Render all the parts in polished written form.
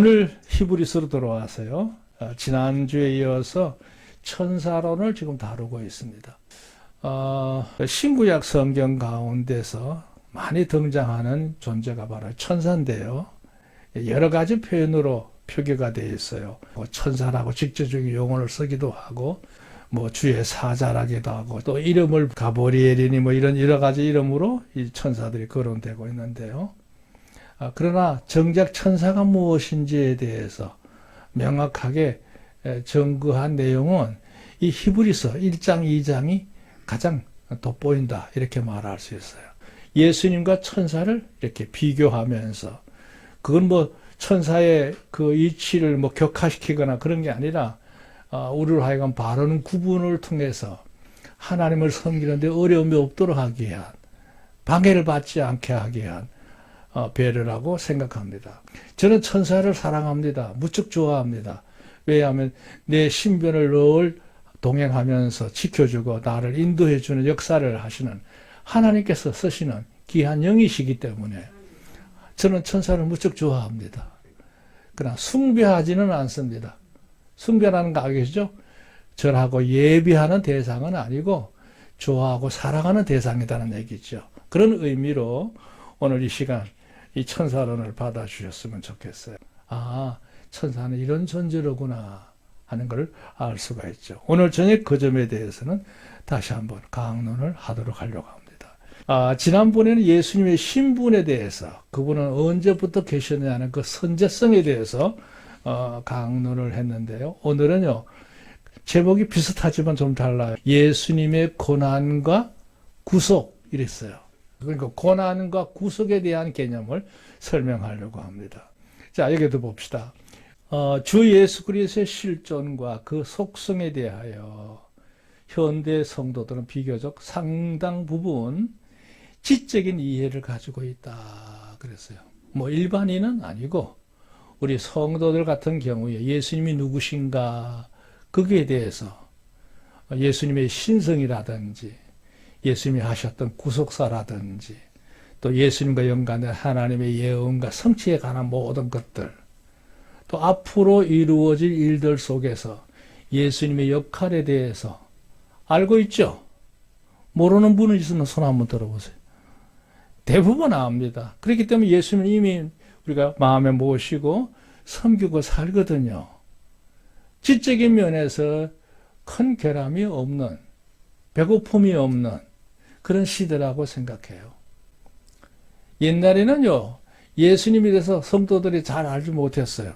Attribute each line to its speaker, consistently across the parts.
Speaker 1: 오늘 히브리서로 돌아와서요. 지난주에 이어서 천사론을 지금 다루고 있습니다. 신구약 성경 가운데서 많이 등장하는 존재가 바로 천사인데요. 여러 가지 표현으로 표기가 되어 있어요. 천사라고 직접적인 용어를 쓰기도 하고, 주의 사자라기도 하고, 또 이름을 가브리엘이니 이런 여러 가지 이름으로 이 천사들이 거론되고 있는데요. 그러나 정작 천사가 무엇인지에 대해서 명확하게 정거한 내용은 이 히브리서 1장, 2장이 가장 돋보인다, 이렇게 말할 수 있어요. 예수님과 천사를 이렇게 비교하면서, 그건 천사의 그 이치를 격화시키거나 그런 게 아니라, 우리를 하여금 바른 구분을 통해서 하나님을 섬기는데 어려움이 없도록 하기 위한, 방해를 받지 않게 하기 위한 배려라고 생각합니다. 저는 천사를 사랑합니다. 무척 좋아합니다. 왜냐하면 내 신변을 늘 동행하면서 지켜주고 나를 인도해주는 역사를 하시는 하나님께서 쓰시는 귀한 영이시기 때문에 저는 천사를 무척 좋아합니다. 그러나 숭배하지는 않습니다. 숭배라는 거 아시죠? 절하고 예비하는 대상은 아니고 좋아하고 사랑하는 대상이라는 얘기죠. 그런 의미로 오늘 이 시간 이 천사론을 받아주셨으면 좋겠어요. 천사는 이런 존재로구나 하는 걸 알 수가 있죠. 오늘 저녁 그 점에 대해서는 다시 한번 강론을 하도록 하려고 합니다. 지난번에는 예수님의 신분에 대해서, 그분은 언제부터 계셨냐는 그 선제성에 대해서 강론을 했는데요. 오늘은요, 제목이 비슷하지만 좀 달라요. 예수님의 고난과 구속, 이랬어요. 그러니까 고난과 구속에 대한 개념을 설명하려고 합니다. 자, 여기도 봅시다. 주 예수 그리스도의 실존과 그 속성에 대하여 현대 성도들은 비교적 상당 부분 지적인 이해를 가지고 있다 그랬어요. 일반인은 아니고 우리 성도들 같은 경우에 예수님이 누구신가, 거기에 대해서 예수님의 신성이라든지 예수님이 하셨던 구속사라든지 또 예수님과 연관된 하나님의 예언과 성취에 관한 모든 것들, 또 앞으로 이루어질 일들 속에서 예수님의 역할에 대해서 알고 있죠? 모르는 분은 있으면 손 한번 들어보세요. 대부분 압니다. 그렇기 때문에 예수님은 이미 우리가 마음에 모시고 섬기고 살거든요. 지적인 면에서 큰 결함이 없는, 배고픔이 없는 그런 시대라고 생각해요. 옛날에는요, 예수님에 대해서 성도들이 잘 알지 못했어요.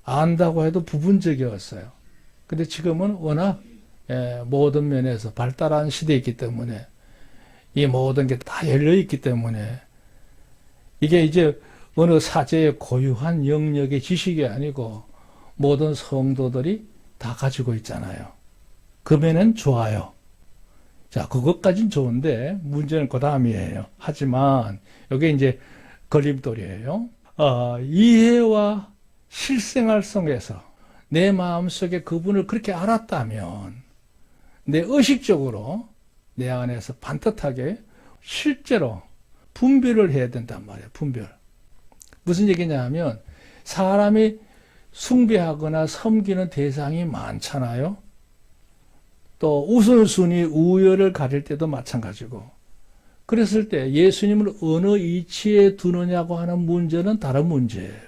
Speaker 1: 안다고 해도 부분적이었어요. 근데 지금은 워낙 모든 면에서 발달한 시대이기 때문에 이 모든 게 다 열려있기 때문에 이게 이제 어느 사제의 고유한 영역의 지식이 아니고 모든 성도들이 다 가지고 있잖아요. 그러면은 좋아요. 자, 그것까진 좋은데 문제는 그 다음이에요. 하지만 이게 이제 걸림돌이에요. 이해와 실생활 속에서 내 마음속에 그분을 그렇게 알았다면 내 의식적으로 내 안에서 반듯하게 실제로 분별을 해야 된단 말이에요. 분별. 무슨 얘기냐 하면 사람이 숭배하거나 섬기는 대상이 많잖아요. 또 우선순위, 우열을 가릴 때도 마찬가지고, 그랬을 때 예수님을 어느 이치에 두느냐고 하는 문제는 다른 문제예요.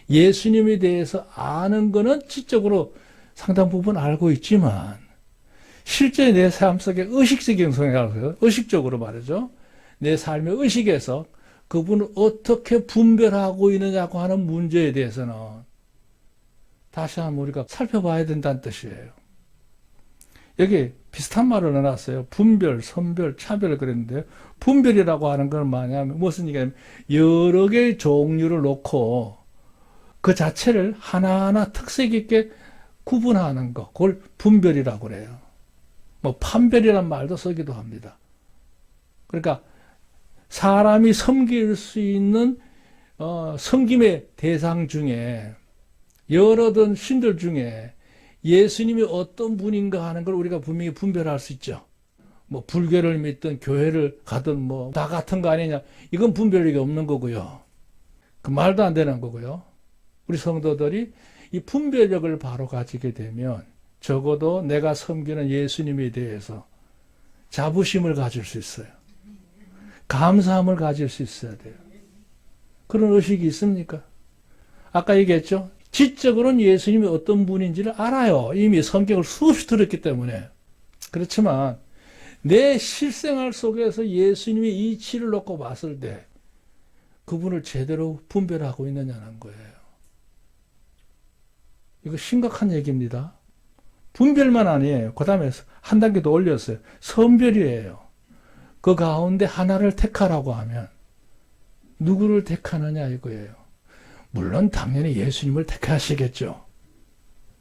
Speaker 1: 예수님에 대해서 아는 거는 지적으로 상당 부분 알고 있지만 실제 내 삶 속에 의식적인 성향을, 의식적으로 말이죠. 내 삶의 의식에서 그분을 어떻게 분별하고 있느냐고 하는 문제에 대해서는 다시 한번 우리가 살펴봐야 된다는 뜻이에요. 여기 비슷한 말을 넣어놨어요. 분별, 선별, 차별 그랬는데, 분별이라고 하는 건 뭐냐면 무슨 얘기냐면 여러 개의 종류를 놓고 그 자체를 하나하나 특색 있게 구분하는 거, 그걸 분별이라고 그래요. 판별이란 말도 쓰기도 합니다. 그러니까 사람이 섬길 수 있는 섬김의 대상 중에, 여러 신들 중에 예수님이 어떤 분인가 하는 걸 우리가 분명히 분별할 수 있죠. 불교를 믿든 교회를 가든 다 같은 거 아니냐, 이건 분별력이 없는 거고요. 그 말도 안 되는 거고요. 우리 성도들이 이 분별력을 바로 가지게 되면 적어도 내가 섬기는 예수님에 대해서 자부심을 가질 수 있어요. 감사함을 가질 수 있어야 돼요. 그런 의식이 있습니까? 아까 얘기했죠? 지적으로는 예수님이 어떤 분인지를 알아요. 이미 성경을 수없이 들었기 때문에. 그렇지만 내 실생활 속에서 예수님의 이치를 놓고 봤을 때 그분을 제대로 분별하고 있느냐는 거예요. 이거 심각한 얘기입니다. 분별만 아니에요. 그 다음에 한 단계 더 올렸어요. 선별이에요. 그 가운데 하나를 택하라고 하면 누구를 택하느냐 이거예요. 물론 당연히 예수님을 택하시겠죠.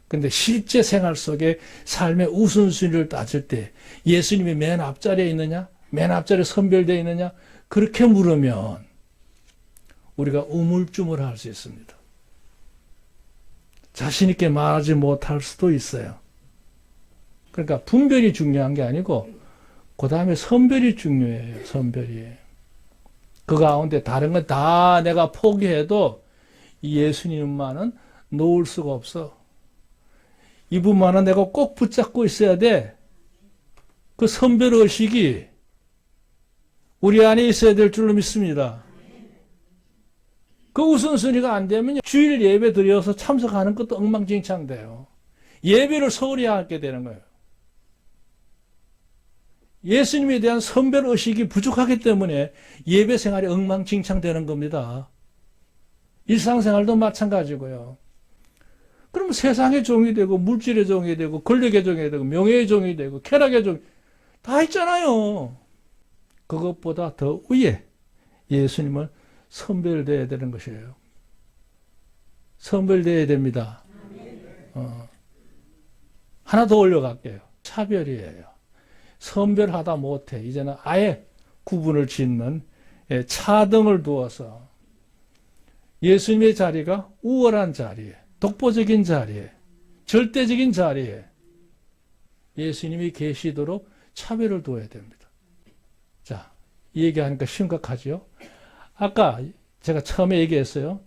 Speaker 1: 근데 실제 생활 속에 삶의 우선순위를 따질 때 예수님이 맨 앞자리에 있느냐? 맨 앞자리에 선별되어 있느냐? 그렇게 물으면 우리가 우물쭈물할 수 있습니다. 자신 있게 말하지 못할 수도 있어요. 그러니까 분별이 중요한 게 아니고 그 다음에 선별이 중요해요. 선별이. 그 가운데 다른 건 다 내가 포기해도 예수님만은 놓을 수가 없어. 이분만은 내가 꼭 붙잡고 있어야 돼. 그 선별의식이 우리 안에 있어야 될 줄로 믿습니다. 그 우선순위가 안 되면 주일 예배 드려서 참석하는 것도 엉망진창돼요. 예배를 소홀히 하게 되는 거예요. 예수님에 대한 선별의식이 부족하기 때문에 예배 생활이 엉망진창되는 겁니다. 일상생활도 마찬가지고요. 그러면 세상의 종이 되고 물질의 종이 되고 권력의 종이 되고 명예의 종이 되고 쾌락의 종이 다 있잖아요. 그것보다 더 위에 예수님은 선별되어야 되는 것이에요. 선별되어야 됩니다. 하나 더 올려갈게요. 차별이에요. 선별하다 못해. 이제는 아예 구분을 짓는 차등을 두어서 예수님의 자리가 우월한 자리에, 독보적인 자리에, 절대적인 자리에 예수님이 계시도록 차별을 두어야 됩니다. 자, 이 얘기하니까 심각하죠? 아까 제가 처음에 얘기했어요.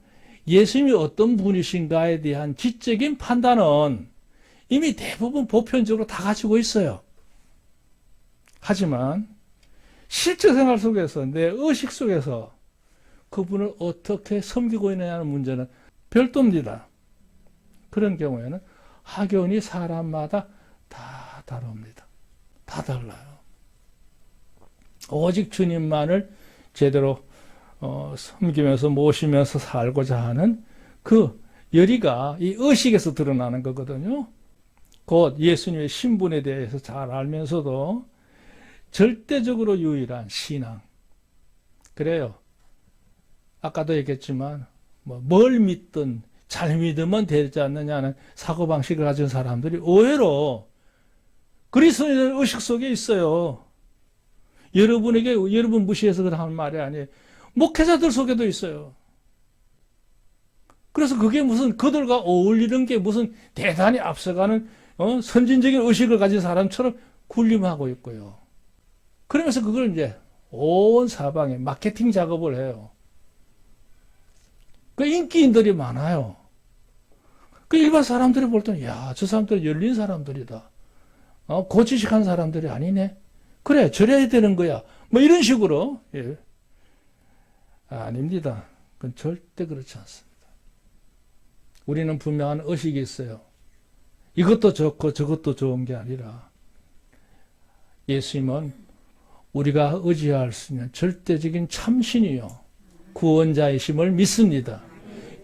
Speaker 1: 예수님이 어떤 분이신가에 대한 지적인 판단은 이미 대부분 보편적으로 다 가지고 있어요. 하지만 실제 생활 속에서 내 의식 속에서 그분을 어떻게 섬기고 있느냐는 문제는 별도입니다. 그런 경우에는 확연히 사람마다 다 다릅니다. 다 달라요. 오직 주님만을 제대로 섬기면서 모시면서 살고자 하는 그 열의가 이 의식에서 드러나는 거거든요. 곧 예수님의 신분에 대해서 잘 알면서도 절대적으로 유일한 신앙. 그래요. 아까도 얘기했지만 뭘 믿든 잘 믿으면 되지 않느냐는 사고방식을 가진 사람들이 의외로 그리스도인의 의식 속에 있어요. 여러분 무시해서 그런 말이 아니에요. 목회자들 속에도 있어요. 그래서 그게 무슨 그들과 어울리는 게 무슨 대단히 앞서가는 선진적인 의식을 가진 사람처럼 군림하고 있고요. 그러면서 그걸 이제 온 사방에 마케팅 작업을 해요. 그 인기인들이 많아요. 그 일반 사람들이 볼 때는 야, 저 사람들 열린 사람들이다. 고지식한 사람들이 아니네. 그래, 저래야 되는 거야. 뭐 이런 식으로. 예. 아닙니다. 그건 절대 그렇지 않습니다. 우리는 분명한 의식이 있어요. 이것도 좋고 저것도 좋은 게 아니라 예수님은 우리가 의지할 수 있는 절대적인 참신이요. 구원자이심을 믿습니다.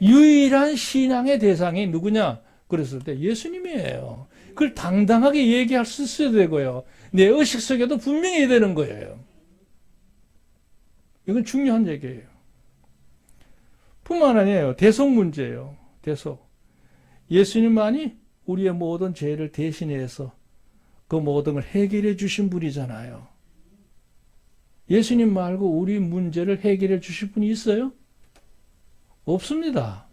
Speaker 1: 유일한 신앙의 대상이 누구냐? 그랬을 때 예수님이에요. 그걸 당당하게 얘기할 수 있어야 되고요. 내 의식 속에도 분명히 해야 되는 거예요. 이건 중요한 얘기예요. 뿐만 아니에요. 대속 문제예요. 대속. 예수님만이 우리의 모든 죄를 대신해서 그 모든 걸 해결해 주신 분이잖아요. 예수님 말고 우리 문제를 해결해 주실 분이 있어요? 없습니다.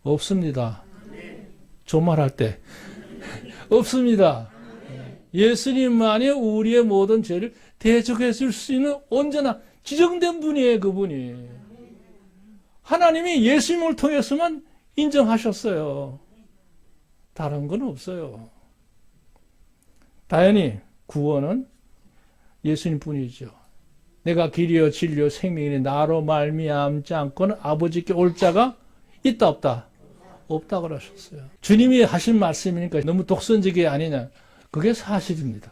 Speaker 1: 없습니다. 조말할 때. 없습니다. 예수님만이 우리의 모든 죄를 대적해 줄 수 있는 언제나 지정된 분이에요, 그분이. 하나님이 예수님을 통해서만 인정하셨어요. 다른 건 없어요. 당연히 구원은 예수님뿐이죠. 내가 길이요 진리요 생명이니 나로 말미암지 않고는 아버지께 올 자가 있다 없다? 없다 그러셨어요. 주님이 하신 말씀이니까 너무 독선적이 아니냐? 그게 사실입니다.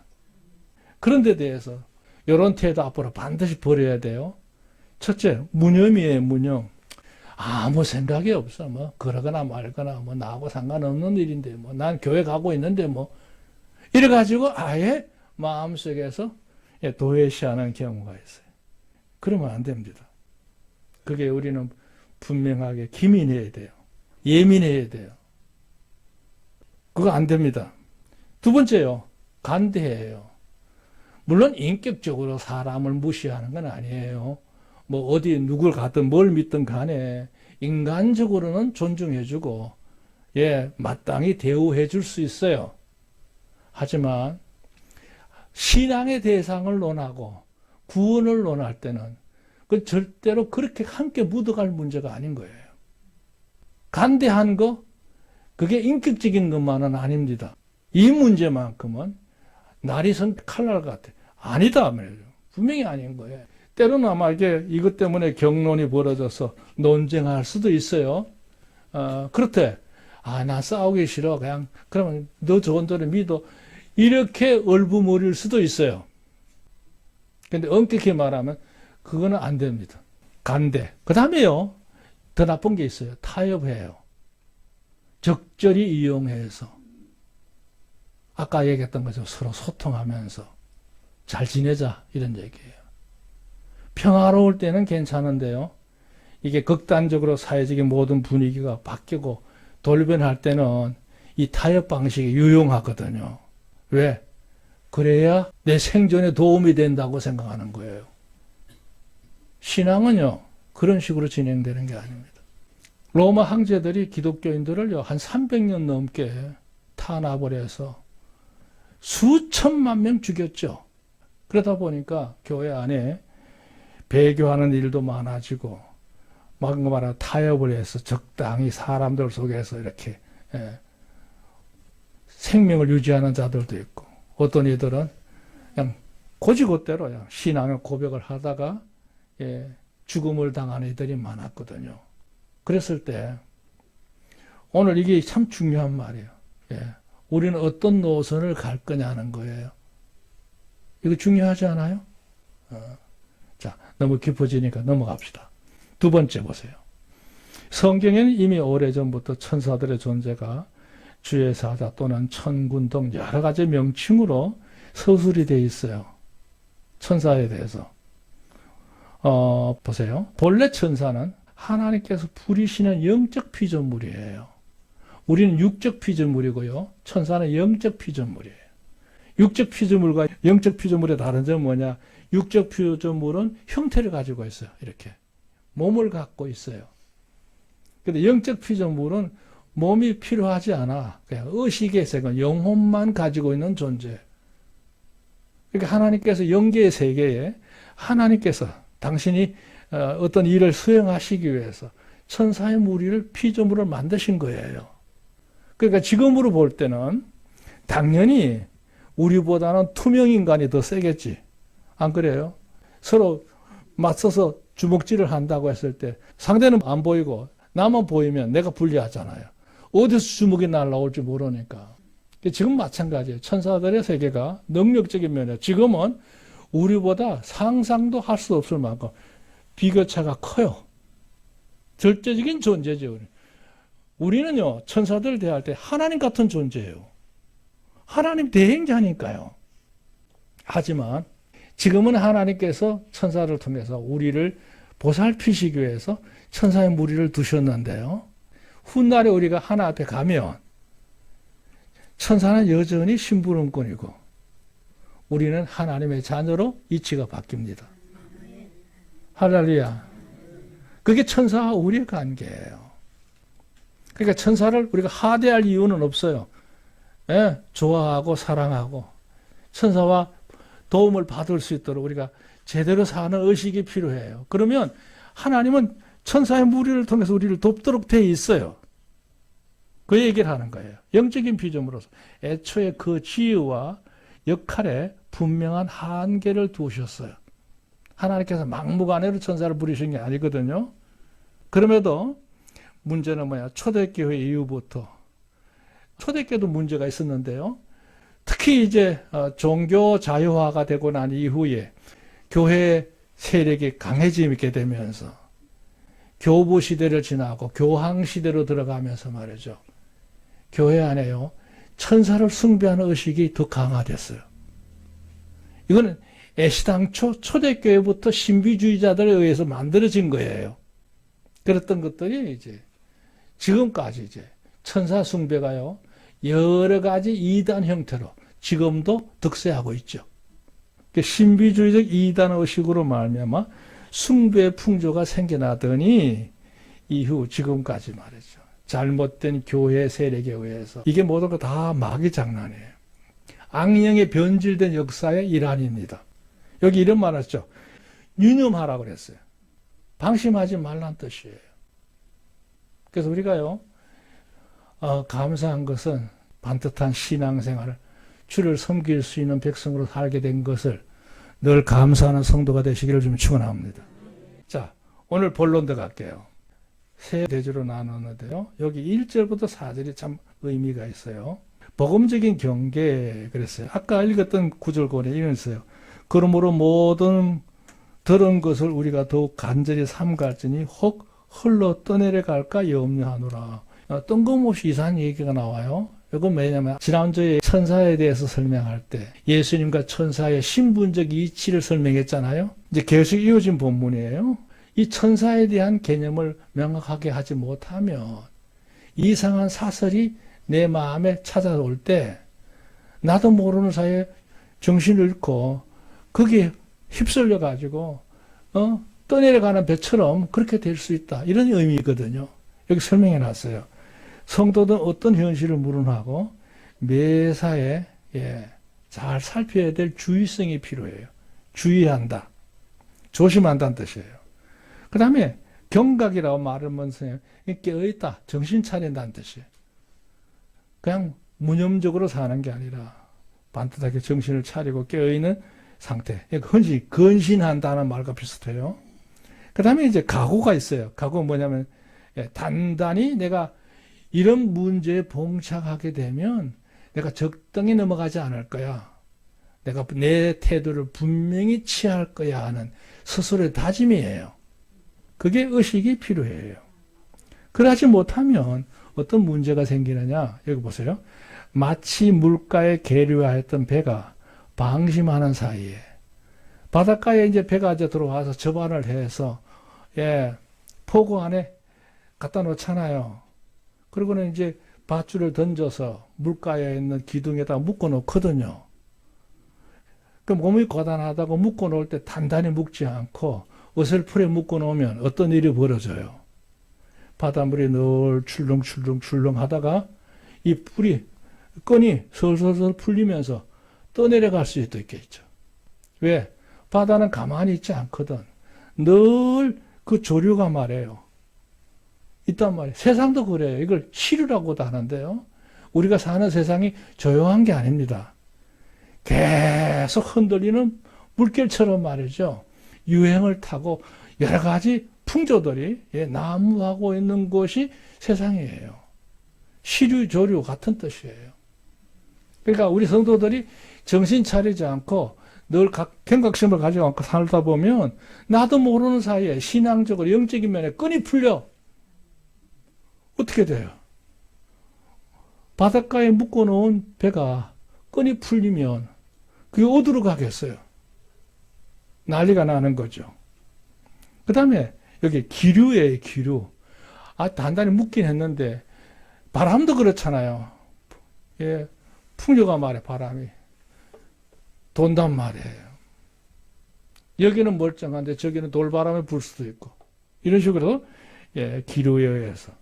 Speaker 1: 그런 데 대해서 이런 태도 앞으로 반드시 버려야 돼요. 첫째, 무념이에요, 무념. 아무 생각이 없어. 뭐 그러거나 말거나 뭐 나하고 상관없는 일인데 뭐 난 교회 가고 있는데 뭐 이래가지고 아예 마음속에서 도외시하는 경우가 있어요. 그러면 안 됩니다. 그게 우리는 분명하게 기민해야 돼요. 예민해야 돼요. 그거 안 됩니다. 두 번째요. 간대해요. 물론 인격적으로 사람을 무시하는 건 아니에요. 뭐 어디 누굴 가든 뭘 믿든 간에 인간적으로는 존중해주고 마땅히 대우해 줄 수 있어요. 하지만 신앙의 대상을 논하고 구원을 논할 때는 그 절대로 그렇게 함께 묻어갈 문제가 아닌 거예요. 간대한 거 그게 인격적인 것만은 아닙니다. 이 문제만큼은 날이 선 칼날 같아. 아니다 말이죠. 분명히 아닌 거예요. 때로는 아마 이게 이것 때문에 격론이 벌어져서 논쟁할 수도 있어요. 그렇대. 나 싸우기 싫어. 그냥 그러면 너 좋은 대로 믿어. 이렇게 얼부머릴 수도 있어요. 근데 엄격히 말하면 그거는 안 됩니다. 간대. 그 다음에요. 더 나쁜 게 있어요. 타협해요. 적절히 이용해서. 아까 얘기했던 것처럼 서로 소통하면서 잘 지내자 이런 얘기예요. 평화로울 때는 괜찮은데요. 이게 극단적으로 사회적인 모든 분위기가 바뀌고 돌변할 때는 이 타협 방식이 유용하거든요. 왜? 그래야 내 생존에 도움이 된다고 생각하는 거예요. 신앙은요, 그런 식으로 진행되는 게 아닙니다. 로마 황제들이 기독교인들을요, 한 300년 넘게 탄압을 해서 수천만 명 죽였죠. 그러다 보니까 교회 안에 배교하는 일도 많아지고, 막 말하는 타협을 해서 적당히 사람들 속에서 이렇게 생명을 유지하는 자들도 있고, 어떤 이들은 그냥 고지고대로 그냥 신앙의 고백을 하다가 죽음을 당하는 이들이 많았거든요. 그랬을 때 오늘 이게 참 중요한 말이에요. 우리는 어떤 노선을 갈 거냐는 거예요. 이거 중요하지 않아요? 자, 너무 깊어지니까 넘어갑시다. 두 번째 보세요. 성경에는 이미 오래전부터 천사들의 존재가 주의 사자 또는 천군 등 여러 가지 명칭으로 서술이 되어 있어요. 천사에 대해서. 보세요. 본래 천사는 하나님께서 부리시는 영적 피조물이에요. 우리는 육적 피조물이고요. 천사는 영적 피조물이에요. 육적 피조물과 영적 피조물의 다른 점은 뭐냐? 육적 피조물은 형태를 가지고 있어요. 이렇게. 몸을 갖고 있어요. 근데 영적 피조물은 몸이 필요하지 않아. 그냥 의식의 세계, 영혼만 가지고 있는 존재. 그러니까 하나님께서 영계의 세계에 하나님께서 당신이 어떤 일을 수행하시기 위해서 천사의 무리를 피조물을 만드신 거예요. 그러니까 지금으로 볼 때는 당연히 우리보다는 투명인간이 더 세겠지. 안 그래요? 서로 맞서서 주먹질을 한다고 했을 때 상대는 안 보이고 나만 보이면 내가 불리하잖아요. 어디서 주먹이 날라올지 모르니까. 지금 마찬가지예요. 천사들의 세계가 능력적인 면에 지금은 우리보다 상상도 할 수 없을 만큼 비교차가 커요. 절대적인 존재죠. 우리는요, 천사들 대할 때 하나님 같은 존재예요. 하나님 대행자니까요. 하지만 지금은 하나님께서 천사를 통해서 우리를 보살피시기 위해서 천사의 무리를 두셨는데요. 훗날에 우리가 하나 앞에 가면 천사는 여전히 심부름꾼이고 우리는 하나님의 자녀로 이치가 바뀝니다. 할렐루야. 그게 천사와 우리의 관계예요. 그러니까 천사를 우리가 하대할 이유는 없어요. 좋아하고 사랑하고 천사와 도움을 받을 수 있도록 우리가 제대로 사는 의식이 필요해요. 그러면 하나님은 천사의 무리를 통해서 우리를 돕도록 되어 있어요. 그 얘기를 하는 거예요. 영적인 비전으로서 애초에 그 지혜와 역할에 분명한 한계를 두셨어요. 하나님께서 막무가내로 천사를 부리신 게 아니거든요. 그럼에도 문제는 뭐야? 초대교회 이후부터 초대교회도 문제가 있었는데요. 특히 이제 종교 자유화가 되고 난 이후에 교회 세력이 강해지게 되면서 교부 시대를 지나고 교황 시대로 들어가면서 말이죠. 교회 안에요. 천사를 숭배하는 의식이 더 강화됐어요. 이거는 애시당초 초대교회부터 신비주의자들에 의해서 만들어진 거예요. 그랬던 것들이 이제 지금까지 이제 천사 숭배가요. 여러 가지 이단 형태로 지금도 득세하고 있죠. 신비주의적 이단 의식으로 말미암아 숭배 풍조가 생겨나더니 이후 지금까지 말이죠. 잘못된 교회 세력에 의해서 이게 모든 거 다 마귀 장난이에요. 악령의 변질된 역사의 일환입니다. 여기 이런 말 하죠. 유념하라고 그랬어요. 방심하지 말란 뜻이에요. 그래서 우리가요, 감사한 것은 반듯한 신앙생활을 주를 섬길 수 있는 백성으로 살게 된 것을 늘 감사하는 성도가 되시기를 좀 축원합니다. 자, 오늘 본론 들어갈게요. 세 대주로 나누는데요. 여기 1절부터 4절이 참 의미가 있어요. 복음적인 경계 그랬어요. 아까 읽었던 구절권에 이런 있어요. 그러므로 모든 들은 것을 우리가 더욱 간절히 삼갈지니 혹 흘러 떠내려갈까 염려하노라. 뜬금없이 이상한 얘기가 나와요. 이건 왜냐면 지난주에 천사에 대해서 설명할 때 예수님과 천사의 신분적 이치를 설명했잖아요. 이제 계속 이어진 본문이에요. 이 천사에 대한 개념을 명확하게 하지 못하면 이상한 사설이 내 마음에 찾아올 때 나도 모르는 사이에 정신을 잃고 거기에 휩쓸려 가지고 떠내려가는 배처럼 그렇게 될 수 있다. 이런 의미거든요. 여기 설명해 놨어요. 성도는 어떤 현실을 물어하고 매사에 잘 살펴야 될 주의성이 필요해요. 주의한다. 조심한다는 뜻이에요. 그 다음에 경각이라고 말하면서 깨어있다. 정신 차린다는 뜻이에요. 그냥 무념적으로 사는 게 아니라 반듯하게 정신을 차리고 깨어있는 상태. 근신한다는 말과 비슷해요. 그 다음에 이제 각오가 있어요. 각오는 뭐냐면 단단히 내가 이런 문제에 봉착하게 되면 내가 적당히 넘어가지 않을 거야. 내가 내 태도를 분명히 취할 거야 하는 스스로의 다짐이에요. 그게 의식이 필요해요. 그러지 못하면 어떤 문제가 생기느냐. 여기 보세요. 마치 물가에 계류하였던 배가 방심하는 사이에 바닷가에 이제 배가 이제 들어와서 접안을 해서 포구 안에 갖다 놓잖아요. 그리고는 이제 밧줄을 던져서 물가에 있는 기둥에다 묶어 놓거든요. 그 몸이 고단하다고 묶어 놓을 때 단단히 묶지 않고 어설프게 묶어 놓으면 어떤 일이 벌어져요. 바닷물이 늘 출렁출렁 하다가 이 끈이 솔솔 풀리면서 떠내려갈 수 있겠죠. 왜? 바다는 가만히 있지 않거든. 늘 그 조류가 말해요. 있단 말이에요. 세상도 그래요. 이걸 시류라고도 하는데요. 우리가 사는 세상이 조용한 게 아닙니다. 계속 흔들리는 물결처럼 말이죠. 유행을 타고 여러 가지 풍조들이 난무하고 있는 것이 세상이에요. 시류, 조류 같은 뜻이에요. 그러니까 우리 성도들이 정신 차리지 않고 늘 경각심을 가지고 않고 살다 보면 나도 모르는 사이에 신앙적으로 영적인 면에 끈이 풀려. 어떻게 돼요? 바닷가에 묶어놓은 배가 끈이 풀리면 그게 어디로 가겠어요? 난리가 나는 거죠. 그 다음에 여기 기류예요, 기류. 단단히 묶긴 했는데 바람도 그렇잖아요. 풍류가 말해, 바람이. 돈단 말이에요. 여기는 멀쩡한데 저기는 돌바람이 불 수도 있고. 이런 식으로 기류에 의해서.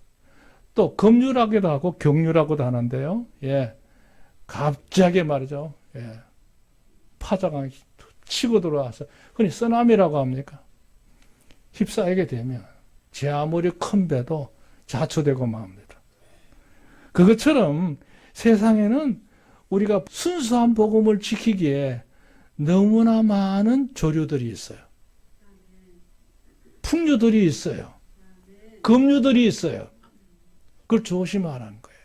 Speaker 1: 또 급류라고도 하고 경류라고도 하는데요. 갑자기 말이죠. 파장이 치고 들어와서 흔히 쓰나미라고 합니까? 휩싸이게 되면 제 아무리 큰 배도 자초되고 맙니다. 그것처럼 세상에는 우리가 순수한 복음을 지키기에 너무나 많은 조류들이 있어요. 풍류들이 있어요. 급류들이 있어요. 그걸 조심하라는 거예요.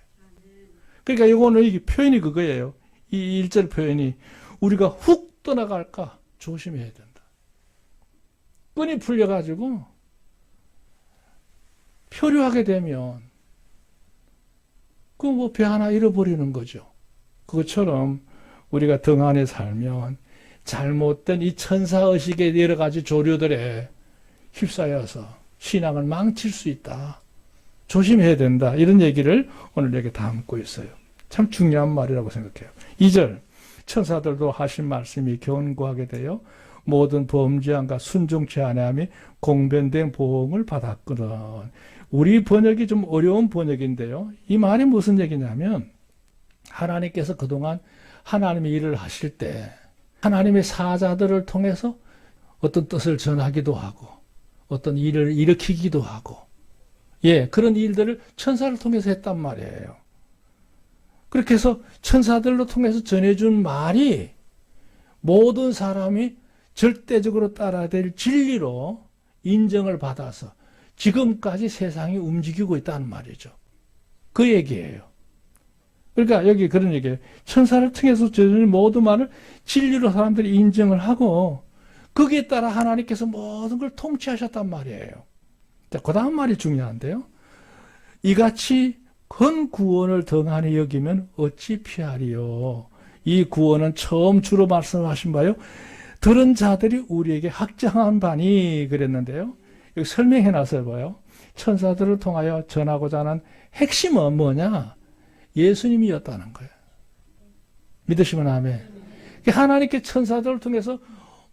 Speaker 1: 그러니까 이거는 이 표현이 그거예요. 이 1절 표현이 우리가 훅 떠나갈까 조심해야 된다. 끈이 풀려가지고 표류하게 되면 그 뭐 배 하나 잃어버리는 거죠. 그것처럼 우리가 등 안에 살면 잘못된 이 천사의식의 여러 가지 조류들에 휩싸여서 신앙을 망칠 수 있다. 조심해야 된다. 이런 얘기를 오늘 여기 담고 있어요. 참 중요한 말이라고 생각해요. 2절 천사들도 하신 말씀이 견고하게 되어 모든 범죄함과 순종치 아니함이 공변된 보응을 받았거든. 우리 번역이 좀 어려운 번역인데요. 이 말이 무슨 얘기냐면 하나님께서 그동안 하나님의 일을 하실 때 하나님의 사자들을 통해서 어떤 뜻을 전하기도 하고 어떤 일을 일으키기도 하고 그런 일들을 천사를 통해서 했단 말이에요. 그렇게 해서 천사들로 통해서 전해준 말이 모든 사람이 절대적으로 따라야 될 진리로 인정을 받아서 지금까지 세상이 움직이고 있다는 말이죠. 그 얘기예요. 그러니까 여기 그런 얘기예요. 천사를 통해서 전해준 모든 말을 진리로 사람들이 인정을 하고 거기에 따라 하나님께서 모든 걸 통치하셨단 말이에요. 자, 그 다음 말이 중요한데요. 이같이 큰 구원을 등한히 여기면 어찌 피하리요. 이 구원은 처음 주로 말씀하신 바요. 들은 자들이 우리에게 확장한 바니 그랬는데요. 여기 설명해 놨어요. 봐요. 천사들을 통하여 전하고자 하는 핵심은 뭐냐? 예수님이었다는 거예요. 믿으시면 아멘. 하나님께 천사들을 통해서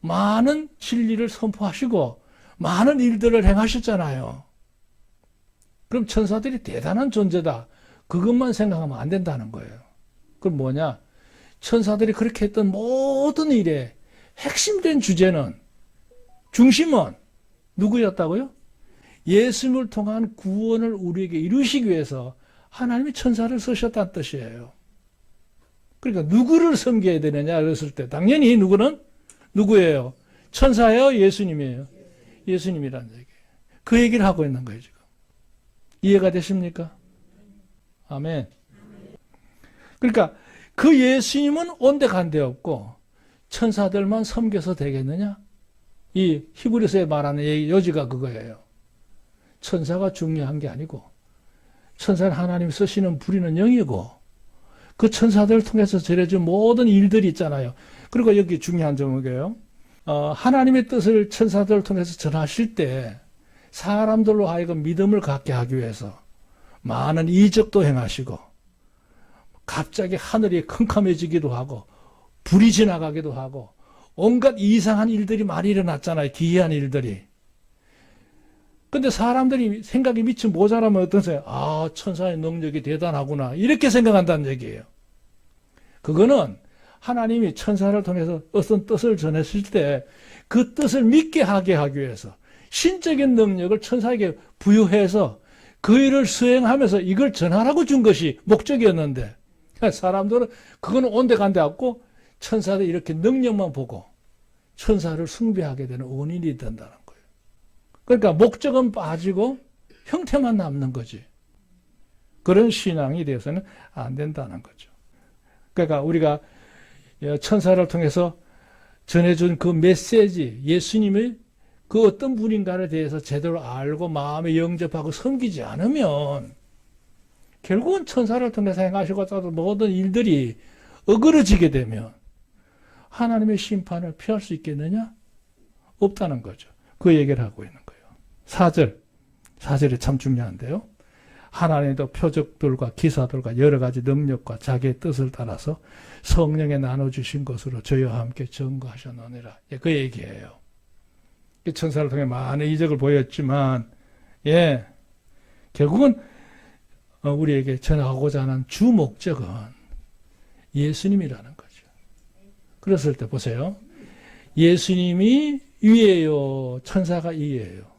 Speaker 1: 많은 진리를 선포하시고 많은 일들을 행하셨잖아요. 그럼 천사들이 대단한 존재다. 그것만 생각하면 안 된다는 거예요. 그럼 뭐냐? 천사들이 그렇게 했던 모든 일의 핵심된 주제는, 중심은 누구였다고요? 예수님을 통한 구원을 우리에게 이루시기 위해서 하나님이 천사를 쓰셨다는 뜻이에요. 그러니까 누구를 섬겨야 되느냐 그랬을 때 당연히 누구예요? 천사예요? 예수님이에요? 예수님이라는 얘기예요. 그 얘기를 하고 있는 거예요, 지금. 이해가 되십니까? 아멘. 그러니까 그 예수님은 온데간데 없고 천사들만 섬겨서 되겠느냐? 이 히브리서에 말하는 요지가 그거예요. 천사가 중요한 게 아니고 천사는 하나님이 쓰시는 부리는 영이고 그 천사들을 통해서 전해진 모든 일들이 있잖아요. 그리고 여기 중요한 점은 뭐예요? 하나님의 뜻을 천사들을 통해서 전하실 때 사람들로 하여금 믿음을 갖게 하기 위해서 많은 이적도 행하시고 갑자기 하늘이 캄캄해지기도 하고 불이 지나가기도 하고 온갖 이상한 일들이 많이 일어났잖아요. 기이한 일들이. 근데 사람들이 생각이 미치 모자라면 어떠세요? 아, 천사의 능력이 대단하구나. 이렇게 생각한다는 얘기예요. 그거는 하나님이 천사를 통해서 어떤 뜻을 전했을 때 그 뜻을 믿게 하게 하기 위해서 신적인 능력을 천사에게 부여해서 그 일을 수행하면서 이걸 전하라고 준 것이 목적이었는데 사람들은 그거는 온데간데 없고 천사들이 이렇게 능력만 보고 천사를 숭배하게 되는 원인이 된다는 거예요. 그러니까 목적은 빠지고 형태만 남는 거지. 그런 신앙이 되어서는 안 된다는 거죠. 그러니까 우리가 천사를 통해서 전해준 그 메시지, 예수님의 그 어떤 분인가에 대해서 제대로 알고 마음에 영접하고 섬기지 않으면 결국은 천사를 통해서 행하시고자 하는 모든 일들이 어그러지게 되면 하나님의 심판을 피할 수 있겠느냐? 없다는 거죠. 그 얘기를 하고 있는 거예요. 4절이 참 중요한데요. 하나님도 표적들과 기사들과 여러 가지 능력과 자기의 뜻을 따라서 성령에 나눠주신 것으로 저희와 함께 증거하셨느니라. 그 얘기예요. 천사를 통해 많은 이적을 보였지만 결국은 우리에게 전하고자 하는 주 목적은 예수님이라는 거죠. 그랬을 때 보세요. 예수님이 위예요? 천사가 위예요?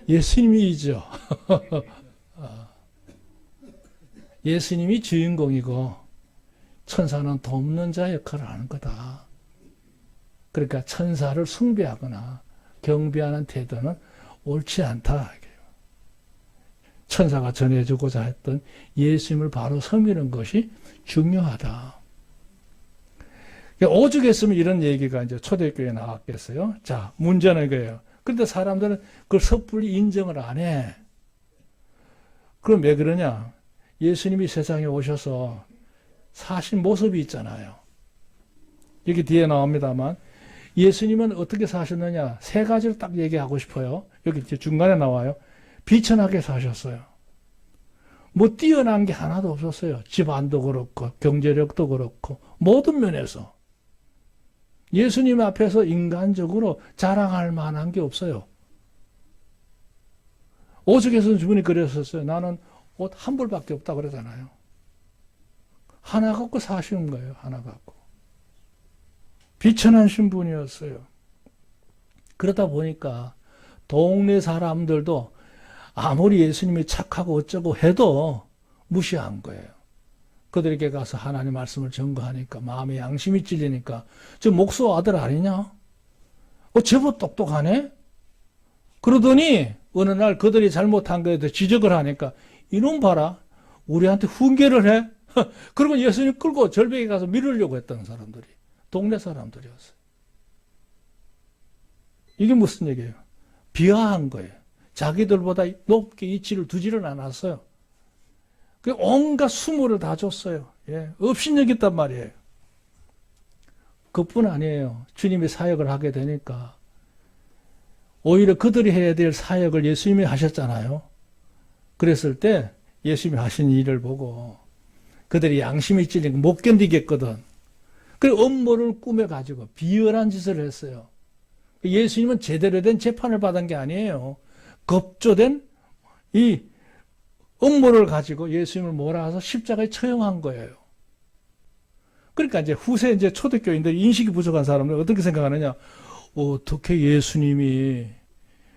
Speaker 1: 예수님이죠. 예수님이 주인공이고 천사는 돕는 자 역할을 하는 거다. 그러니까 천사를 숭배하거나 경배하는 태도는 옳지 않다. 천사가 전해주고자 했던 예수님을 바로 섬기는 것이 중요하다. 오죽했으면 이런 얘기가 이제 초대교회에 나왔겠어요. 자, 문제는 이거예요. 그런데 사람들은 그걸 섣불리 인정을 안 해. 그럼 왜 그러냐? 예수님이 세상에 오셔서 사신 모습이 있잖아요. 여기 뒤에 나옵니다만 예수님은 어떻게 사셨느냐? 세 가지를 딱 얘기하고 싶어요. 여기 중간에 나와요. 비천하게 사셨어요. 뭐 뛰어난 게 하나도 없었어요. 집안도 그렇고 경제력도 그렇고 모든 면에서. 예수님 앞에서 인간적으로 자랑할 만한 게 없어요. 오죽해서 주분이 그랬었어요. 나는 옷 한 벌밖에 없다 그러잖아요. 하나 갖고 사시는 거예요. 하나 갖고. 비천한 신분이었어요. 그러다 보니까 동네 사람들도 아무리 예수님이 착하고 어쩌고 해도 무시한 거예요. 그들에게 가서 하나님 말씀을 전거하니까 마음에 양심이 찔리니까 저 목수 아들 아니냐? 제법 똑똑하네? 그러더니 어느 날 그들이 잘못한 거에 대해 지적을 하니까 이놈 봐라. 우리한테 훈계를 해? 그러고 예수님 끌고 절벽에 가서 밀으려고 했던 사람들이 동네 사람들이었어요. 이게 무슨 얘기예요? 비하한 거예요. 자기들보다 높게 이치를 두지를 않았어요. 온갖 수모를 다 줬어요. 예, 업신여겼단 말이에요. 그뿐 아니에요. 주님이 사역을 하게 되니까 오히려 그들이 해야 될 사역을 예수님이 하셨잖아요. 그랬을 때 예수님이 하신 일을 보고 그들이 양심이 찔리고 못 견디겠거든. 그래서 음모를 꾸며가지고 비열한 짓을 했어요. 예수님은 제대로 된 재판을 받은 게 아니에요. 겁조된 이 음모를 가지고 예수님을 몰아서 십자가에 처형한 거예요. 그러니까 이제 후세 이제 초대교인들 인식이 부족한 사람들 어떻게 생각하느냐? 어떻게 예수님이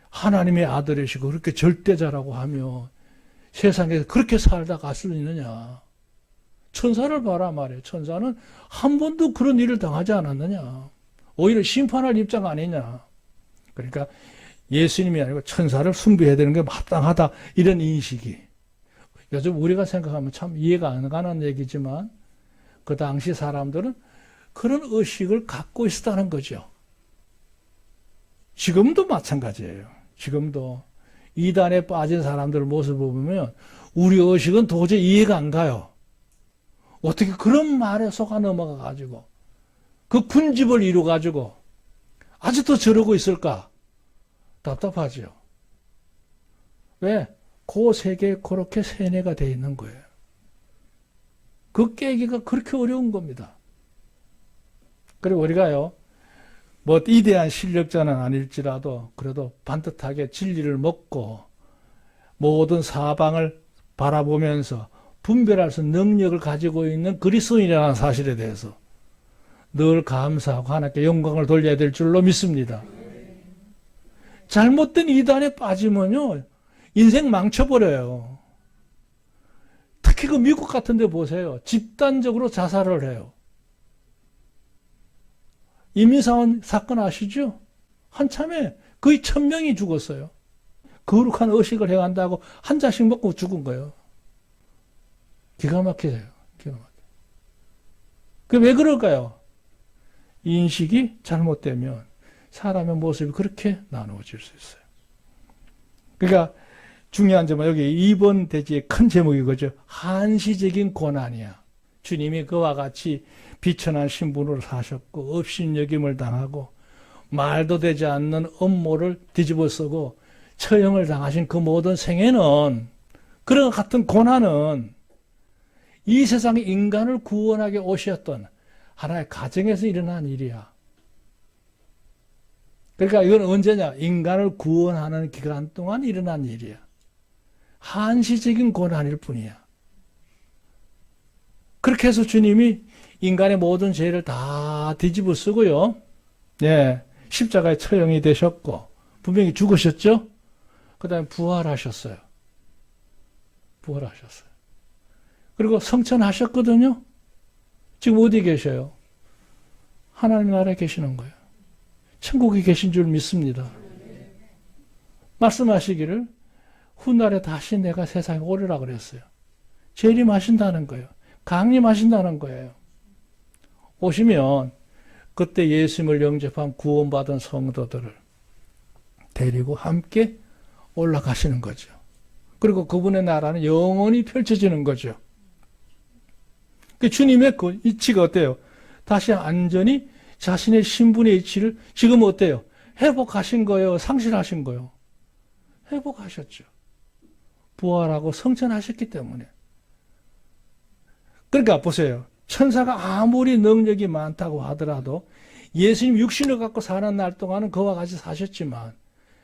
Speaker 1: 하나님의 아들이시고 그렇게 절대자라고 하며 세상에서 그렇게 살다 갈 수 있느냐? 천사를 봐라 말이에요. 천사는 한 번도 그런 일을 당하지 않았느냐? 오히려 심판할 입장 아니냐? 그러니까 예수님이 아니고 천사를 숭배해야 되는 게 마땅하다. 이런 인식이. 요즘 우리가 생각하면 참 이해가 안 가는 얘기지만 그 당시 사람들은 그런 의식을 갖고 있었다는 거죠. 지금도 마찬가지예요. 지금도 이단에 빠진 사람들 모습을 보면 우리 의식은 도저히 이해가 안 가요. 어떻게 그런 말에 속아 넘어가가지고 그 군집을 이루어가지고 아직도 저러고 있을까? 답답하죠. 왜? 그 세계에 그렇게 세뇌가 되어 있는 거예요. 그 깨기가 그렇게 어려운 겁니다. 그리고 우리가요, 뭐 이대한 실력자는 아닐지라도 그래도 반듯하게 진리를 먹고 모든 사방을 바라보면서 분별할 수 있는 능력을 가지고 있는 그리스도인이라는 사실에 대해서 늘 감사하고 하나님께 영광을 돌려야 될 줄로 믿습니다. 잘못된 이단에 빠지면요, 인생 망쳐버려요. 특히 그 미국 같은 데 보세요. 집단적으로 자살을 해요. 이민사원 사건 아시죠? 한참에 거의 1000명이 죽었어요. 거룩한 의식을 해간다고 한 잔씩 먹고 죽은 거예요. 기가 막혀요. 기가 막혀. 그게 왜 그럴까요? 인식이 잘못되면 사람의 모습이 그렇게 나누어질 수 있어요. 그러니까 중요한 점은 여기 2번 대지의 큰 제목이 그죠. 한시적인 고난이야. 주님이 그와 같이 비천한 신분으로 사셨고 업신여김을 당하고 말도 되지 않는 음모를 뒤집어 쓰고 처형을 당하신 그 모든 생애는, 그런 같은 고난은 이 세상에 인간을 구원하게 오셨던 하나의 가정에서 일어난 일이야. 그러니까 이건 언제냐? 인간을 구원하는 기간 동안 일어난 일이야. 한시적인 고난일 뿐이야. 그렇게 해서 주님이 인간의 모든 죄를 다 뒤집어 쓰고요. 네, 십자가에 처형이 되셨고 분명히 죽으셨죠? 그 다음에 부활하셨어요. 부활하셨어요. 그리고 성천하셨거든요. 지금 어디 계셔요? 하나님 나라에 계시는 거예요. 천국에 계신 줄 믿습니다. 말씀하시기를 훗날에 다시 내가 세상에 오리라 그랬어요. 재림하신다는 거예요. 강림하신다는 거예요. 오시면 그때 예수님을 영접한 구원받은 성도들을 데리고 함께 올라가시는 거죠. 그리고 그분의 나라는 영원히 펼쳐지는 거죠. 주님의 그 이치가 어때요? 다시 안전히 자신의 신분의 이치를 지금 어때요? 회복하신 거예요? 상실하신 거예요? 회복하셨죠. 부활하고 성천하셨기 때문에. 그러니까 보세요. 천사가 아무리 능력이 많다고 하더라도 예수님 육신을 갖고 사는 날 동안은 그와 같이 사셨지만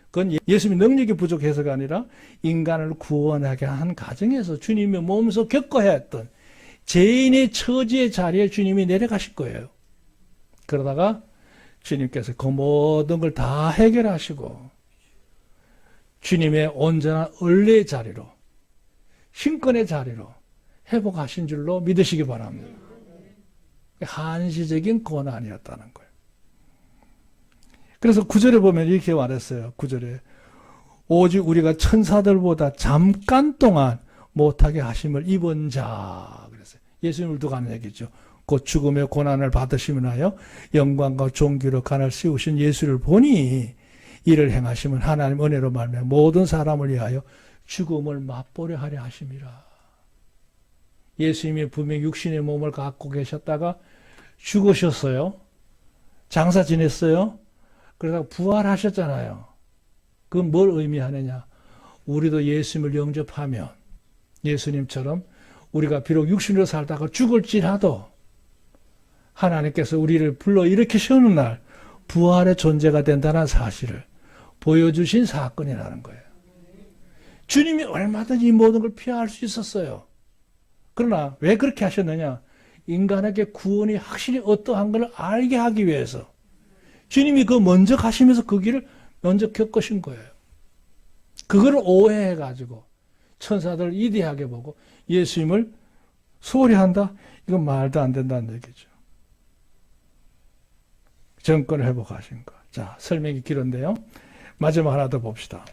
Speaker 1: 그건 예수님의 능력이 부족해서가 아니라 인간을 구원하게 한 과정에서 주님의 몸소 겪어야 했던 죄인의 처지의 자리에 주님이 내려가실 거예요. 그러다가 주님께서 그 모든 걸 다 해결하시고 주님의 온전한 은혜의 자리로, 신권의 자리로 회복하신 줄로 믿으시기 바랍니다. 한시적인 고난이었다는 거예요. 그래서 9절에 보면 이렇게 말했어요. 9절에 오직 우리가 천사들보다 잠깐 동안 못하게 하심을 입은 자. 그랬어요. 예수님을 두고 하는 얘기죠. 곧 죽음의 고난을 받으시면 하여 영광과 존귀로 간을 씌우신 예수를 보니 이를 행하시면 하나님 은혜로 말미암아 모든 사람을 위하여 죽음을 맛보려 하려 하심이라. 예수님이 분명히 육신의 몸을 갖고 계셨다가 죽으셨어요. 장사 지냈어요. 그러다가 부활하셨잖아요. 그건 뭘 의미하느냐? 우리도 예수님을 영접하면 예수님처럼 우리가 비록 육신으로 살다가 죽을지라도 하나님께서 우리를 불러 일으키시는 날 부활의 존재가 된다는 사실을 보여주신 사건이라는 거예요. 주님이 얼마든지 이 모든 걸 피할 수 있었어요. 그러나 왜 그렇게 하셨느냐? 인간에게 구원이 확실히 어떠한 걸 알게 하기 위해서 주님이 그 먼저 가시면서 그 길을 먼저 겪으신 거예요. 그걸 오해해가지고 천사들을 이대하게 보고 예수님을 소홀히 한다? 이건 말도 안 된다는 얘기죠. 정권을 회복하신 것. 자, 설명이 길은데요. 마지막 하나 더 봅시다.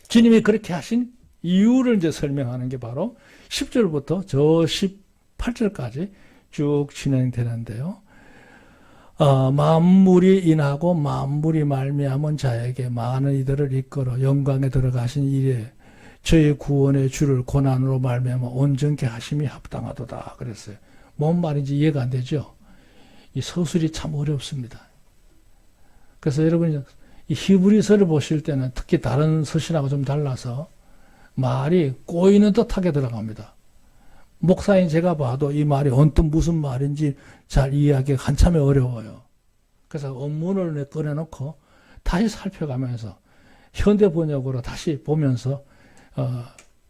Speaker 1: 주님이 그렇게 하신 이유를 이제 설명하는 게 바로 10절부터 저 18절까지 쭉 진행되는데요. 만물이 인하고 만물이 말미암은 자에게 많은 이들을 이끌어 영광에 들어가신 이래 저의 구원의 주를 고난으로 말미암아 온전케 하심이 합당하도다 그랬어요. 뭔 말인지 이해가 안 되죠? 이 서술이 참 어렵습니다. 그래서 여러분이 이 히브리서를 보실 때는 특히 다른 서신하고 좀 달라서 말이 꼬이는 듯하게 들어갑니다. 목사인 제가 봐도 이 말이 언뜻 무슨 말인지 잘 이해하기 한참에 어려워요. 그래서 원문을 꺼내놓고 다시 살펴가면서 현대 번역으로 다시 보면서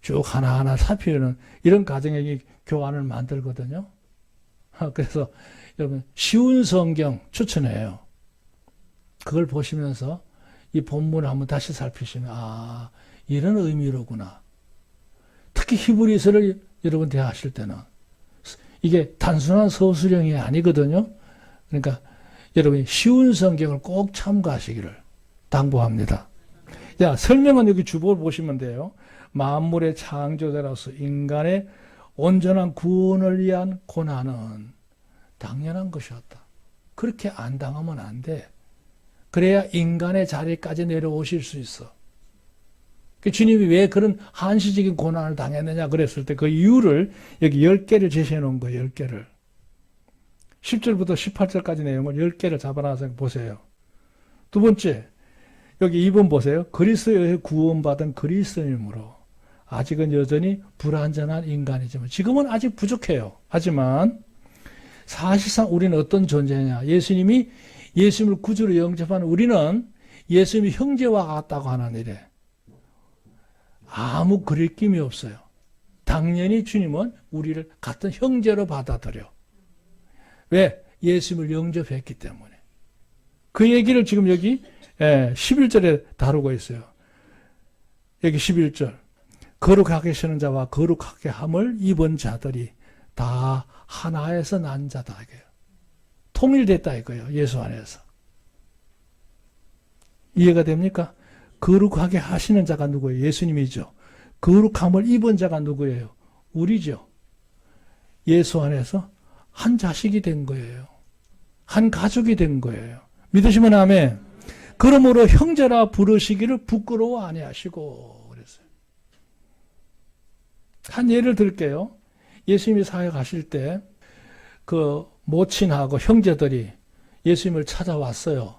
Speaker 1: 쭉 하나하나 살피는 이런 과정의 교환을 만들거든요. 그래서 여러분 쉬운 성경 추천해요. 그걸 보시면서 이 본문을 한번 다시 살피시면 이런 의미로구나. 특히 히브리서를 여러분 대하실 때는 이게 단순한 서술형이 아니거든요. 그러니까 여러분이 쉬운 성경을 꼭 참고하시기를 당부합니다. 자, 설명은 여기 주보를 보시면 돼요. 만물의 창조자로서 인간의 온전한 구원을 위한 고난은 당연한 것이었다. 그렇게 안 당하면 안 돼. 그래야 인간의 자리까지 내려오실 수 있어. 주님이 왜 그런 한시적인 고난을 당했느냐 그랬을 때 그 이유를 여기 10개를 제시해 놓은 거예요. 10개를. 10절부터 18절까지 내용을 10개를 잡아놔서 보세요. 두 번째, 여기 2번 보세요. 그리스도에 의해 구원받은 그리스도인이므로 아직은 여전히 불완전한 인간이지만 지금은 아직 부족해요. 하지만 사실상 우리는 어떤 존재냐? 예수님이 예수님을 구주로 영접하는 우리는 예수님이 형제와 같다고 하는 일에 아무 거리낌이 없어요. 당연히 주님은 우리를 같은 형제로 받아들여. 왜? 예수님을 영접했기 때문에. 그 얘기를 지금 여기 11절에 다루고 있어요. 여기 11절. 거룩하게 하시는 자와 거룩하게 함을 입은 자들이 다 하나에서 난 자다. 이거예요. 통일됐다 이거예요. 예수 안에서. 이해가 됩니까? 거룩하게 하시는 자가 누구예요? 예수님이죠. 거룩함을 입은 자가 누구예요? 우리죠. 예수 안에서 한 자식이 된 거예요. 한 가족이 된 거예요. 믿으시면 아멘. 그러므로 형제라 부르시기를 부끄러워 아니하시고 그랬어요. 한 예를 들게요. 예수님이 사역하실 때 그 모친하고 형제들이 예수님을 찾아왔어요.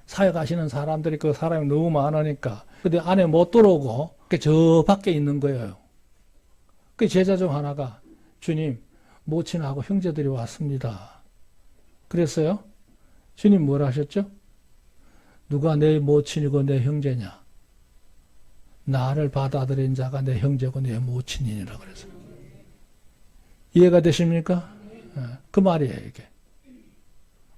Speaker 1: 사역하시는 사람들이 그 사람이 너무 많으니까 근데 안에 못 들어오고 저 밖에 있는 거예요. 그 제자 중 하나가 주님 모친하고 형제들이 왔습니다. 그랬어요. 주님 뭐라 하셨죠? 누가 내 모친이고 내 형제냐? 나를 받아들인 자가 내 형제고 내 모친이니라 그랬어요. 이해가 되십니까? 그 말이에요 이게.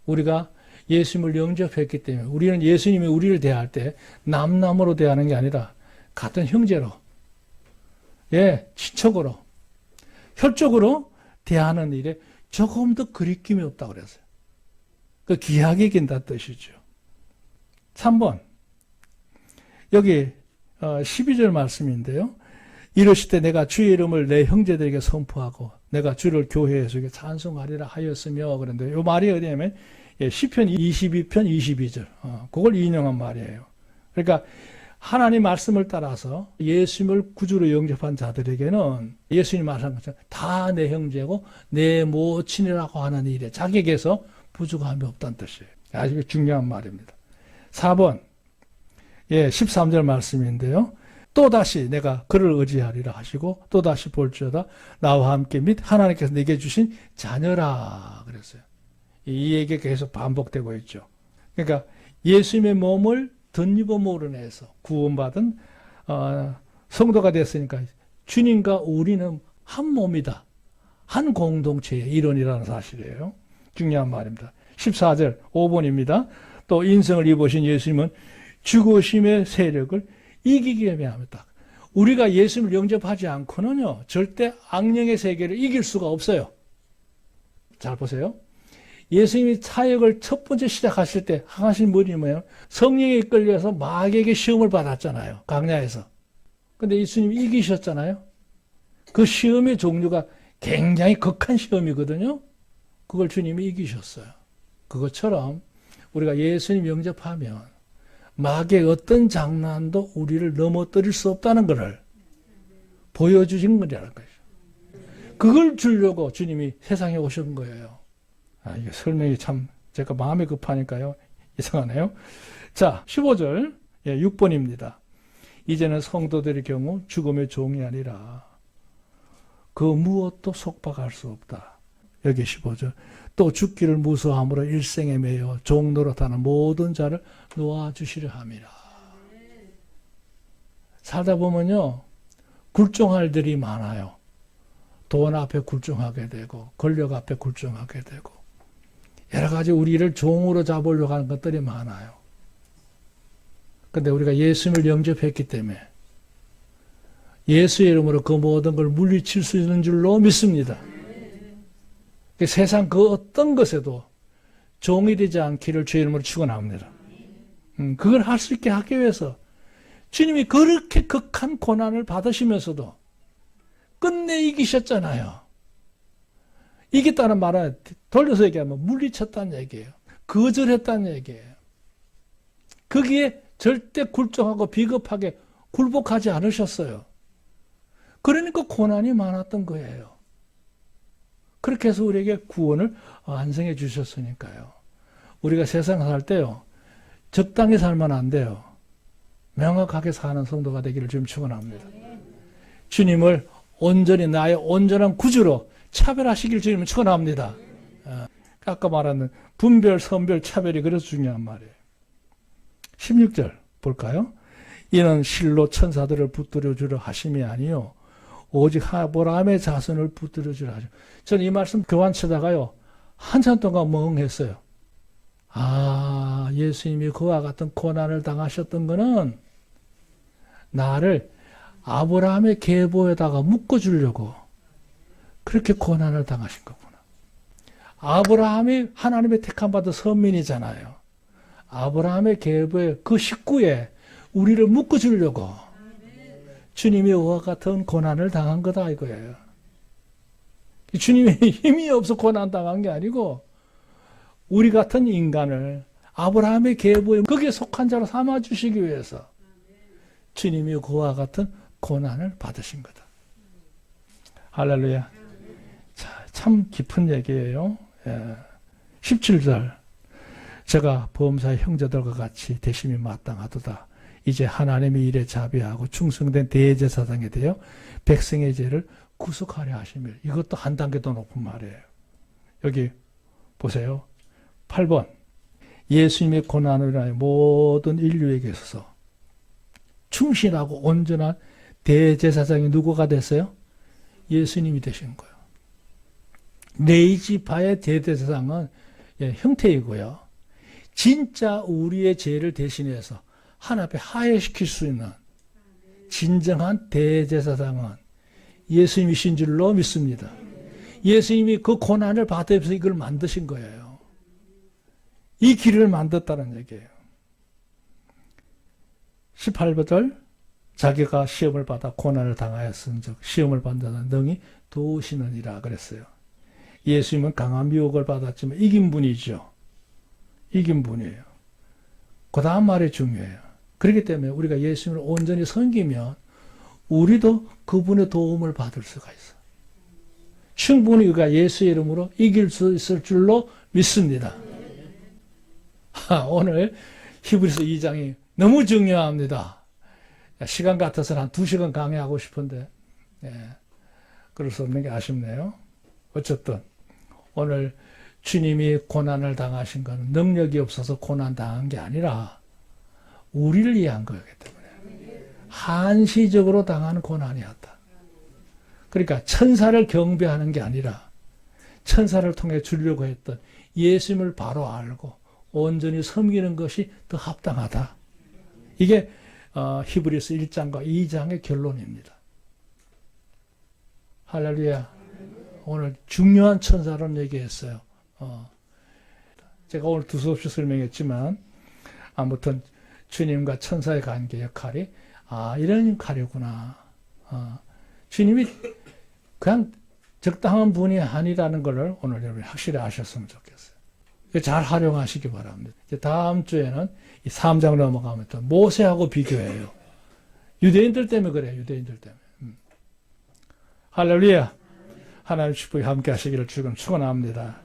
Speaker 1: 우리가 예수님을 영접했기 때문에 우리는 예수님이 우리를 대할 때 남남으로 대하는 게 아니라 같은 형제로, 친척으로, 혈족으로 대하는 일에 조금 더 거리낌이 없다고 그랬어요. 그 귀하게 여긴다는 뜻이죠. 3번. 여기 12절 말씀인데요. 이르시되 내가 주의 이름을 내 형제들에게 선포하고 내가 주를 교회에 속에 찬송하리라 하였으며 그런데 이 말이 어디냐면 시편 22편 22절. 그걸 인용한 말이에요. 그러니까 하나님 말씀을 따라서 예수님을 구주로 영접한 자들에게는 예수님 말한 것처럼 다 내 형제고 내 모친이라고 하는 일에 자격에서 부족함이 없다는 뜻이에요. 아주 중요한 말입니다. 4번. 13절 말씀인데요. 또다시 내가 그를 의지하리라 하시고 또다시 볼지어다 나와 함께 및 하나님께서 내게 주신 자녀라 그랬어요. 이 얘기가 계속 반복되고 있죠. 그러니까 예수님의 몸을 덧입어 모르내서 구원받은 성도가 됐으니까 주님과 우리는 한 몸이다. 한 공동체의 일원이라는 사실이에요. 중요한 말입니다. 14절 5번입니다. 또 인성을 입으신 예수님은 죽으심의 세력을 이기게 합니다. 우리가 예수님을 영접하지 않고는요, 절대 악령의 세계를 이길 수가 없어요. 잘 보세요. 예수님이 사역을 첫 번째 시작하실 때 하신 분이 뭐예요? 성령에 이끌려서 마귀에게 시험을 받았잖아요. 광야에서. 근데 예수님이 이기셨잖아요. 그 시험의 종류가 굉장히 극한 시험이거든요. 그걸 주님이 이기셨어요. 그것처럼 우리가 예수님 영접하면 마귀의 어떤 장난도 우리를 넘어뜨릴 수 없다는 것을 보여주신 거라는 거죠. 그걸 주려고 주님이 세상에 오신 거예요. 이게 설명이 참 제가 마음이 급하니까요. 이상하네요. 자, 15절 6번입니다. 이제는 성도들의 경우 죽음의 종이 아니라 그 무엇도 속박할 수 없다. 여기 15절. 또 죽기를 무서함으로 일생에 매여 종 노릇하는 모든 자를 놓아주시려 함이라. 살다 보면요. 굴종할 일이 많아요. 돈 앞에 굴종하게 되고 권력 앞에 굴종하게 되고 여러 가지 우리를 종으로 잡으려고 하는 것들이 많아요. 그런데 우리가 예수님을 영접했기 때문에 예수의 이름으로 그 모든 걸 물리칠 수 있는 줄로 믿습니다. 세상 그 어떤 것에도 종이 되지 않기를 주의 이름으로 축원합니다. 그걸 할 수 있게 하기 위해서 주님이 그렇게 극한 고난을 받으시면서도 끝내 이기셨잖아요. 이겼다는 말은 돌려서 얘기하면 물리쳤다는 얘기예요. 거절했다는 얘기예요. 거기에 절대 굴종하고 비겁하게 굴복하지 않으셨어요. 그러니까 고난이 많았던 거예요. 그렇게 해서 우리에게 구원을 완성해 주셨으니까요. 우리가 세상 살 때요. 적당히 살면 안 돼요. 명확하게 사는 성도가 되기를 주님 축원합니다. 주님을 온전히 나의 온전한 구주로 차별하시길 주님은 축원합니다. 아까 말하는 분별, 선별, 차별이 그래서 중요한 말이에요. 16절 볼까요? 이는 실로 천사들을 붙들어 주려 하심이 아니요 오직 아브라함의 자손을 붙들어 주려 하죠. 저는 이 말씀 교환 치다가요. 한참 동안 멍했어요. 예수님이 그와 같은 고난을 당하셨던 거는 나를 아브라함의 계보에다가 묶어주려고 그렇게 고난을 당하신 거구나. 아브라함이 하나님의 택함받은 선민이잖아요. 아브라함의 계보에 그 식구에 우리를 묶어주려고 주님이 이와 같은 고난을 당한 거다 이거예요. 주님이 힘이 없어 고난 당한 게 아니고 우리 같은 인간을 아브라함의 계보에 거기에 속한 자로 삼아주시기 위해서 주님이 그와 같은 고난을 받으신 거다. 할렐루야. 자, 참 깊은 얘기예요. 17절 제가 범사의 형제들과 같이 대심이 마땅하도다. 이제 하나님의 일에 자비하고 충성된 대제사장에 대하여 백성의 죄를 구속하려 하시며 이것도 한 단계 더 높은 말이에요. 여기 보세요. 8번 예수님의 고난으로 인하여 모든 인류에게 있어서 충실하고 온전한 대제사장이 누구가 됐어요? 예수님이 되신 거예요. 레이지파의 대제사장은 형태이고요. 진짜 우리의 죄를 대신해서 하나님 앞에 화해시킬 수 있는 진정한 대제사장은 예수님이신 줄로 믿습니다. 예수님이 그 고난을 받으면서 이걸 만드신 거예요. 이 길을 만들었다는 얘기예요. 18절 자기가 시험을 받아 고난을 당하였은즉 시험을 받는 자는 능히 도우시느니라 그랬어요. 예수님은 강한 미혹을 받았지만 이긴 분이죠. 이긴 분이에요. 그 다음 말이 중요해요. 그렇기 때문에 우리가 예수님을 온전히 섬기면 우리도 그분의 도움을 받을 수가 있어요. 충분히 우리가 예수의 이름으로 이길 수 있을 줄로 믿습니다. 오늘 히브리서 2장이 너무 중요합니다. 시간 같아서는 한 2시간 강의하고 싶은데 그럴 수 없는 게 아쉽네요. 어쨌든 오늘 주님이 고난을 당하신 것은 능력이 없어서 고난 당한 게 아니라 우리를 위한 거기 때문에 한시적으로 당하는 고난이었다. 그러니까 천사를 경배하는 게 아니라 천사를 통해 주려고 했던 예수님을 바로 알고 온전히 섬기는 것이 더 합당하다. 이게 히브리서 1장과 2장의 결론입니다. 할렐루야. 오늘 중요한 천사론 얘기했어요. 제가 오늘 두서없이 설명했지만 아무튼 주님과 천사의 관계 역할이 이런 역할이구나. 주님이 그냥 적당한 분이 아니라는 것을 오늘 여러분이 확실히 아셨으면 좋겠어요. 잘 활용하시기 바랍니다. 이제 다음 주에는 이 3장 넘어가면 또 모세하고 비교해요. 유대인들 때문에 그래요. 유대인들 때문에. 할렐루야. 하나님 축복이 함께 하시기를 지금 축원합니다.